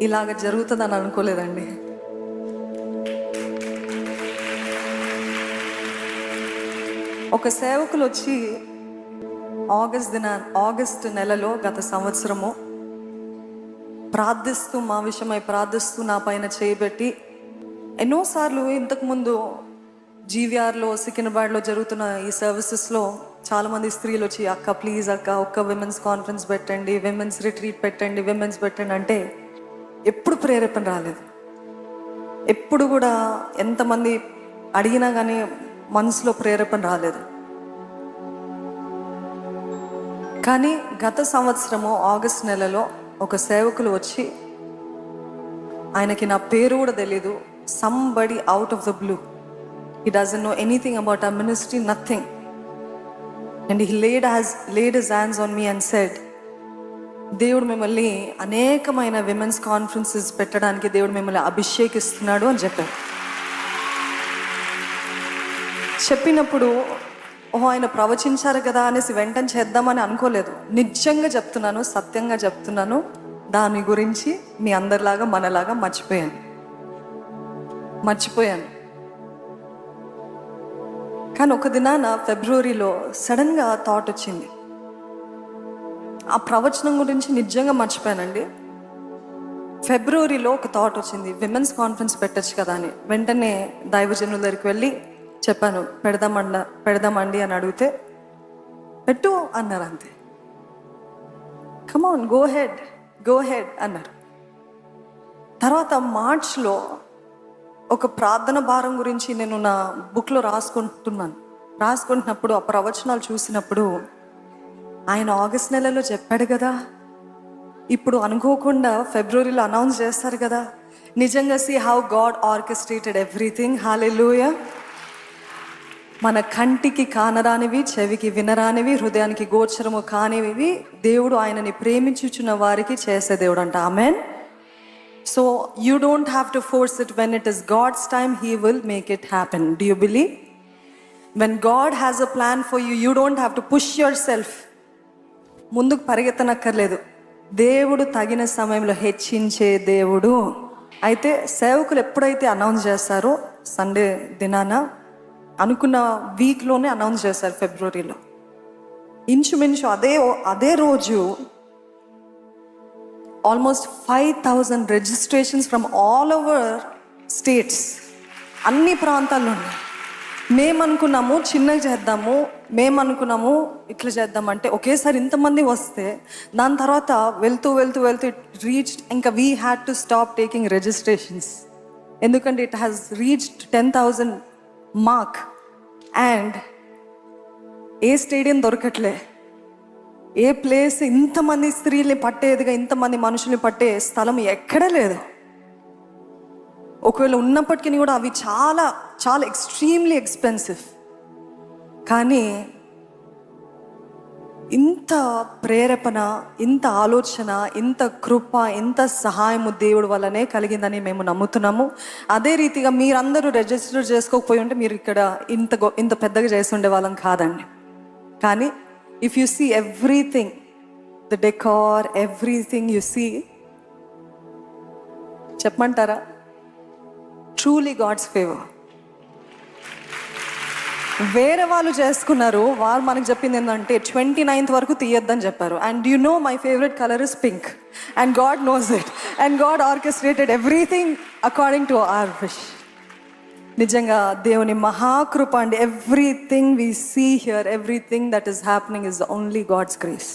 ఇలాగ జరుగుతుందని అనుకోలేదండి. ఒక సేవకులు వచ్చి ఆగస్ట్ నెలలో గత సంవత్సరము ప్రార్థిస్తూ, మా విషయమై ప్రార్థిస్తూ నా పైన చేయబెట్టి, ఎన్నోసార్లు ఇంతకుముందు జీవీఆర్లో, సికింద్రాబాద్లో జరుగుతున్న ఈ సర్వీసెస్లో చాలామంది స్త్రీలు వచ్చి, అక్క ప్లీజ్ అక్క ఒక్క విమెన్స్ కాన్ఫరెన్స్ పెట్టండి, విమెన్స్ రిట్రీట్ పెట్టండి, విమెన్స్ పెట్టండి అంటే ఎప్పుడు ప్రేరేపణ రాలేదు. ఎప్పుడు కూడా ఎంతమంది అడిగినా కానీ మనసులో ప్రేరేపణ రాలేదు. కానీ గత సంవత్సరము ఆగస్ట్ నెలలో ఒక సేవకులు వచ్చి, ఆయనకి నా పేరు కూడా తెలీదు, somebody out of the blue, he doesn't know anything about our ministry, nothing, and he laid his hands on me and said, దేవుడు మిమ్మల్ని అనేకమైన విమెన్స్ కాన్ఫరెన్సెస్ పెట్టడానికి దేవుడు మిమ్మల్ని అభిషేకిస్తున్నాడు అని చెప్పారు. చెప్పినప్పుడు ఆయన ప్రవచించారు కదా అనేసి వెంటనే చేద్దామని అనుకోలేదు. నిజంగా చెప్తున్నాను, సత్యంగా చెప్తున్నాను, దాని గురించి మీ అందరిలాగా మనలాగా మర్చిపోయాను. కానీ ఒక దినాన ఫిబ్రవరిలో సడన్గా థాట్ వచ్చింది. ఆ ప్రవచనం గురించి నిజంగా మర్చిపోయానండి. ఫిబ్రవరిలో ఒక థాట్ వచ్చింది, విమెన్స్ కాన్ఫరెన్స్ పెట్టచ్చు కదా అని. వెంటనే దైవజనుల దగ్గరికి వెళ్ళి చెప్పాను, పెడదామండి అని అడిగితే పెట్టు అన్నారు. అంతే, కమాన్ గో హెడ్ అన్నారు. తర్వాత మార్చ్లో ఒక ప్రార్థన భారం గురించి నేను నా బుక్లో రాసుకుంటున్నప్పుడు ఆ ప్రవచనాలు చూసినప్పుడు, ఆయన ఆగస్ట్ నెలలో చెప్పాడు కదా, ఇప్పుడు అనుకోకుండా ఫిబ్రవరిలో అనౌన్స్ చేస్తారు కదా. నిజంగా see how God orchestrated everything. Hallelujah. మన కంటికి కానరానివి, చెవికి వినరానివి, హృదయానికి గోచరము కానివి దేవుడు ఆయనని ప్రేమించుచున్న వారికి చేసే దేవుడు అంట. Amen. So you don't have to force it. When it is God's time, he will make it happen. Do you believe? When God has a plan for you, you don't have to push yourself. ముందుకు పరిగెత్తనక్కర్లేదు. దేవుడు తగిన సమయంలో హెచ్చించే దేవుడు. అయితే సేవకులు ఎప్పుడైతే announce చేస్తారో, సండే దినాన అనుకున్న వీక్లోనే అనౌన్స్ చేశారు ఫిబ్రవరిలో. ఇంచుమించు అదే రోజు almost 5,000 registrations from all over states, అన్ని ప్రాంతాల్లో ఉన్నాయి. మేమనుకున్నాము చిన్నగా చేద్దాము, మేమనుకున్నాము ఇట్లా చేద్దామంటే ఒకేసారి ఇంతమంది వస్తే, దాని తర్వాత వెళ్తూ రీచ్, ఇంకా we had to stop taking registrations. ఎందుకంటే it has reached 10,000 mark. And ఏ స్టేడియం దొరకట్లే, ఏ ప్లేస్ ఇంతమంది స్త్రీల్ని పట్టేదిగా, ఇంతమంది మనుషుల్ని పట్టే స్థలం ఎక్కడా లేదు. ఒకవేళ ఉన్నప్పటికీ కూడా అవి చాలా చాలా ఎక్స్ట్రీమ్లీ ఎక్స్పెన్సివ్. కానీ ఇంత ప్రేరేపణ, ఇంత ఆలోచన, ఇంత కృప, ఇంత సహాయము దేవుడు వల్లనే కలిగిందని మేము నమ్ముతున్నాము. అదే రీతిగా మీరందరూ రిజిస్టర్ చేసుకోకపోయి ఉంటే మీరు ఇక్కడ ఇంత పెద్దగా చేస్తుండే వాళ్ళం కాదండి. కానీ if you see everything, the decor, everything you see, చెప్పమంటారా, ట్రూలీ గాడ్స్ ఫేవర్. వేరే వాళ్ళు చేసుకున్నారు, వాళ్ళు మనకు చెప్పింది ఏంటంటే 29th వరకు తీయొద్దని చెప్పారు. And you know my favourite colour is pink, and God knows it, and God orchestrated everything according to our wish. నిజంగా దేవుని మహాకృప అండి. Everything we see here, everything that is happening is only God's grace.